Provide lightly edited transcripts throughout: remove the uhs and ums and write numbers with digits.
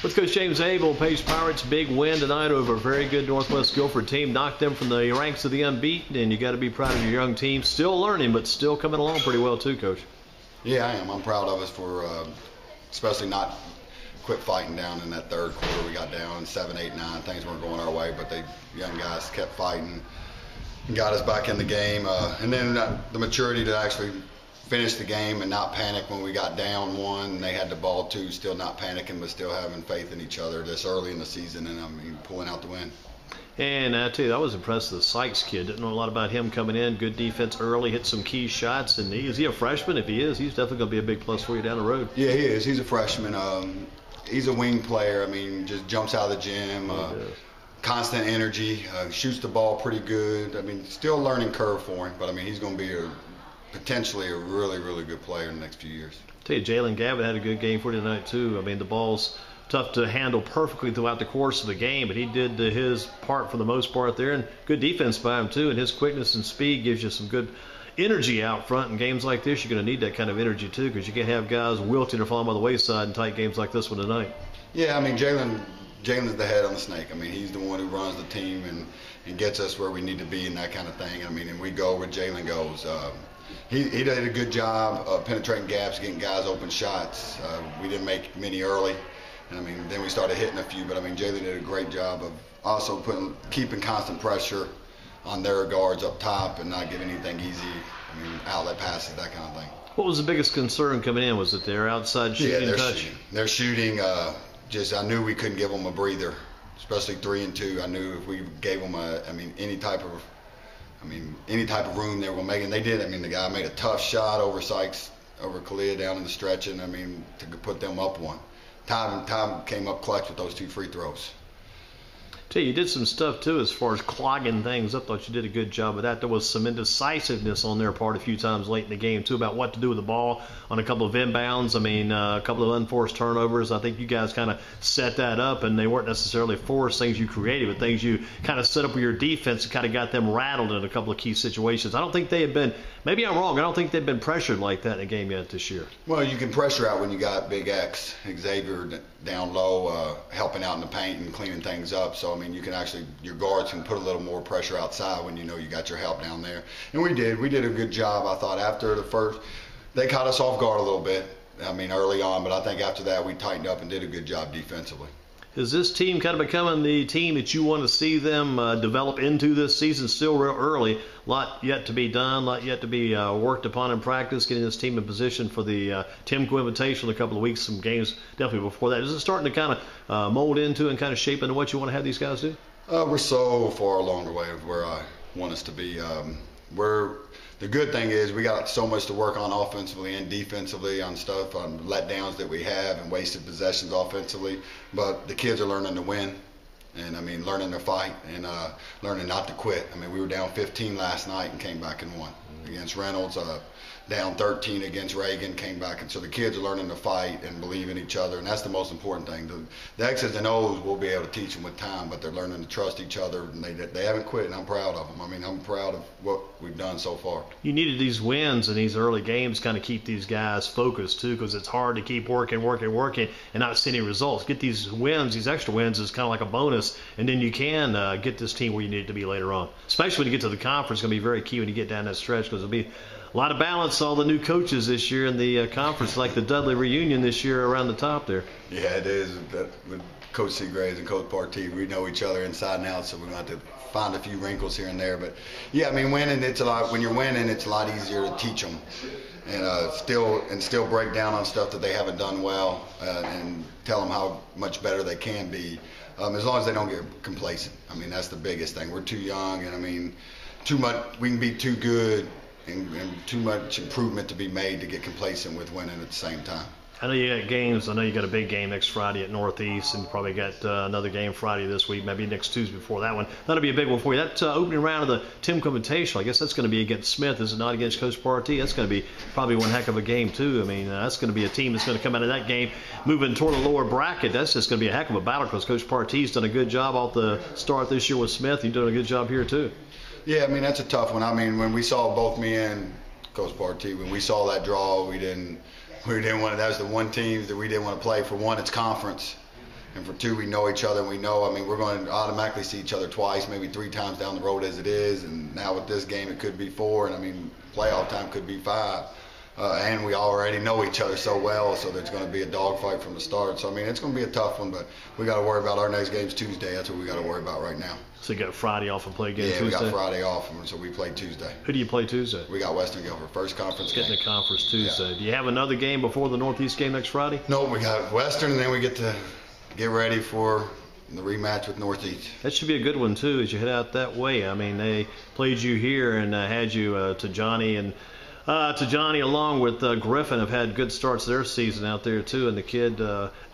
With Coach James Abell, Page Pirates, big win tonight over a very good Northwest Guilford team. Knocked them from the ranks of the unbeaten, and you got to be proud of your young team. Still learning, but still coming along pretty well too, Coach. Yeah, I am. I'm proud of us for especially not quit fighting down in that third quarter. We got down 7, 8, 9. Things weren't going our way, but the young guys kept fighting and got us back in the game. And then the maturity to actually finish the game and not panic when we got down 1 and they had the ball 2, still not panicking but still having faith in each other this early in the season, and I mean pulling out the win. And I tell you, I was impressed with the Sykes kid. Didn't know a lot about him coming in. Good defense early, hit some key shots. And is he a freshman? If he is, he's definitely going to be a big plus for you down the road. Yeah, he is. He's a freshman. He's a wing player. I mean, just jumps out of the gym. Constant energy. Shoots the ball pretty good. I mean, still learning curve for him, but I mean, he's going to be potentially a really, really good player in the next few years. I tell you, Jalen Gavin had a good game for you tonight too. I mean, the ball's tough to handle perfectly throughout the course of the game, but he did his part for the most part there, and good defense by him too. And his quickness and speed gives you some good energy out front. In games like this, you're going to need that kind of energy too, because you can't have guys wilting or falling by the wayside in tight games like this one tonight. Yeah, I mean, Jalen's the head on the snake. I mean, he's the one who runs the team and gets us where we need to be and that kind of thing. I mean, and we go where Jalen goes. He did a good job of penetrating gaps, getting guys open shots. We didn't make many early, and I mean, then we started hitting a few. But I mean, Jalen did a great job of also keeping constant pressure on their guards up top and not giving anything easy. I mean, outlet passes, that kind of thing. What was the biggest concern coming in? Was it their outside shooting touch? Their shooting. I knew we couldn't give them a breather, especially 3 and 2. I knew if we gave them any type of room they were going to make, and they did. I mean, the guy made a tough shot over Sykes, over Kalia down in the stretch, and I mean, to put them up 1. Tom came up clutch with those 2 free throws. Tell you did some stuff too as far as clogging things up. Thought you did a good job of that. There was some indecisiveness on their part a few times late in the game too about what to do with the ball on a couple of inbounds. I mean, a couple of unforced turnovers. I think you guys kind of set that up, and they weren't necessarily forced things you created, but things you kind of set up with your defense and kind of got them rattled in a couple of key situations. I don't think they had been, maybe I'm wrong, I don't think they've been pressured like that in a game yet this year. Well, you can pressure out when you got Big X, Xavier down low, helping out in the paint and cleaning things up. So, I mean, you can actually, your guards can put a little more pressure outside when you know you got your help down there. And we did a good job, I thought. After the first, they caught us off guard a little bit, I mean, early on, but I think after that we tightened up and did a good job defensively. Is this team kind of becoming the team that you want to see them develop into this season? Still real early, a lot yet to be done, a lot yet to be worked upon in practice, getting this team in position for the Timco Invitational in a couple of weeks, some games definitely before that. Is it starting to kind of mold into and kind of shape into what you want to have these guys do? We're so far along the way of where I want us to be. The good thing is we got so much to work on offensively and defensively on stuff, on letdowns that we have and wasted possessions offensively. But the kids are learning to win, and I mean learning to fight and learning not to quit. I mean, we were down 15 last night and came back and won against Reynolds. Down 13 against Reagan, came back, and so the kids are learning to fight and believe in each other, and that's the most important thing. The X's and O's we'll be able to teach them with time, but they're learning to trust each other, and they haven't quit, and I'm proud of them. I mean, I'm proud of what we've done so far. You needed these wins in these early games, kind of keep these guys focused too, because it's hard to keep working and not see any results. Get these wins, these extra wins, is kind of like a bonus, and then you can get this team where you need it to be later on. Especially when you get to the conference, it's going to be very key when you get down that stretch, because it'll be a lot of balance, all the new coaches this year in the conference, like the Dudley reunion this year around the top there. Yeah, it is. With Coach Seagraves and Coach Partee, we know each other inside and out, so we're going to have to find a few wrinkles here and there. But, yeah, I mean, winning, when you're winning, it's a lot easier to teach them and still break down on stuff that they haven't done well and tell them how much better they can be, as long as they don't get complacent. I mean, that's the biggest thing. We're too young, and, I mean, we can be too good and too much improvement to be made to get complacent with winning at the same time. I know you got games. I know you got a big game next Friday at Northeast, and you probably got another game Friday this week, maybe next Tuesday before that one. That'll be a big one for you. That opening round of the Timco Invitational, I guess that's going to be against Smith, is it not, against Coach Partee? That's going to be probably one heck of a game too. I mean, that's going to be a team that's going to come out of that game moving toward the lower bracket. That's just going to be a heck of a battle, because Coach Partee's done a good job off the start this year with Smith. He's doing a good job here too. Yeah, I mean, that's a tough one. I mean, when we saw both me and Coach Partee, when we saw that draw, we didn't want to. That was the one team that we didn't want to play. For one, it's conference, And for two, we know each other, and we know, I mean, we're going to automatically see each other twice, maybe 3 times down the road as it is. And now with this game, it could be 4, and I mean, playoff time could be 5. And we already know each other so well, so there's going to be a dogfight from the start. So, I mean, it's going to be a tough one, but we got to worry about our next game's Tuesday. That's what we got to worry about right now. So you got Friday off and play again Tuesday? Yeah, we got Friday off, and so we play Tuesday. Who do you play Tuesday? We got Western Guilford, first conference game. Getting the conference Tuesday. Yeah. Do you have another game before the Northeast game next Friday? No, we got Western, and then we get to get ready for the rematch with Northeast. That should be a good one, too, as you head out that way. I mean, they played you here and had you to Johnny along with Griffin have had good starts their season out there too, and the kid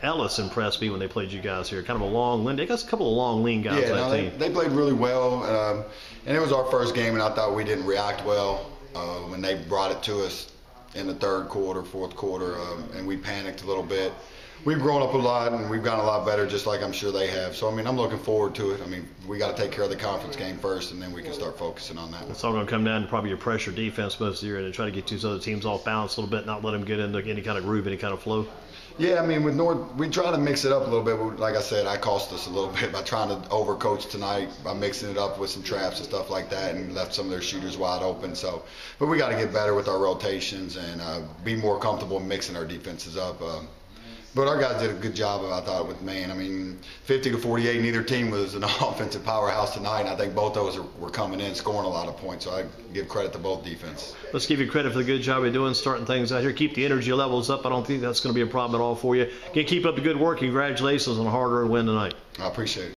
Ellis impressed me when they played you guys here. Kind of a long, they got a couple of long, lean guys on that team. They played really well, and it was our first game, and I thought we didn't react well when they brought it to us in the third quarter, fourth quarter, and we panicked a little bit. We've grown up a lot, and we've gotten a lot better, just like I'm sure they have. So, I mean, I'm looking forward to it. I mean, we got to take care of the conference game first, and then we can start focusing on that. It's all going to come down to probably your pressure defense most of the year and try to get these other teams off balance a little bit, not let them get into any kind of groove, any kind of flow. Yeah, I mean, with North, we try to mix it up a little bit. But like I said, I cost us a little bit by trying to overcoach tonight, by mixing it up with some traps and stuff like that, and left some of their shooters wide open. So, but we got to get better with our rotations and be more comfortable mixing our defenses up. But our guys did a good job, I thought, with Maine. I mean, 50-48, neither team was an offensive powerhouse tonight. And I think both those were coming in, scoring a lot of points. So I give credit to both defense. Let's give you credit for the good job you're doing, starting things out here. Keep the energy levels up. I don't think that's going to be a problem at all for you. Again, keep up the good work. Congratulations on a hard-earned win tonight. I appreciate it.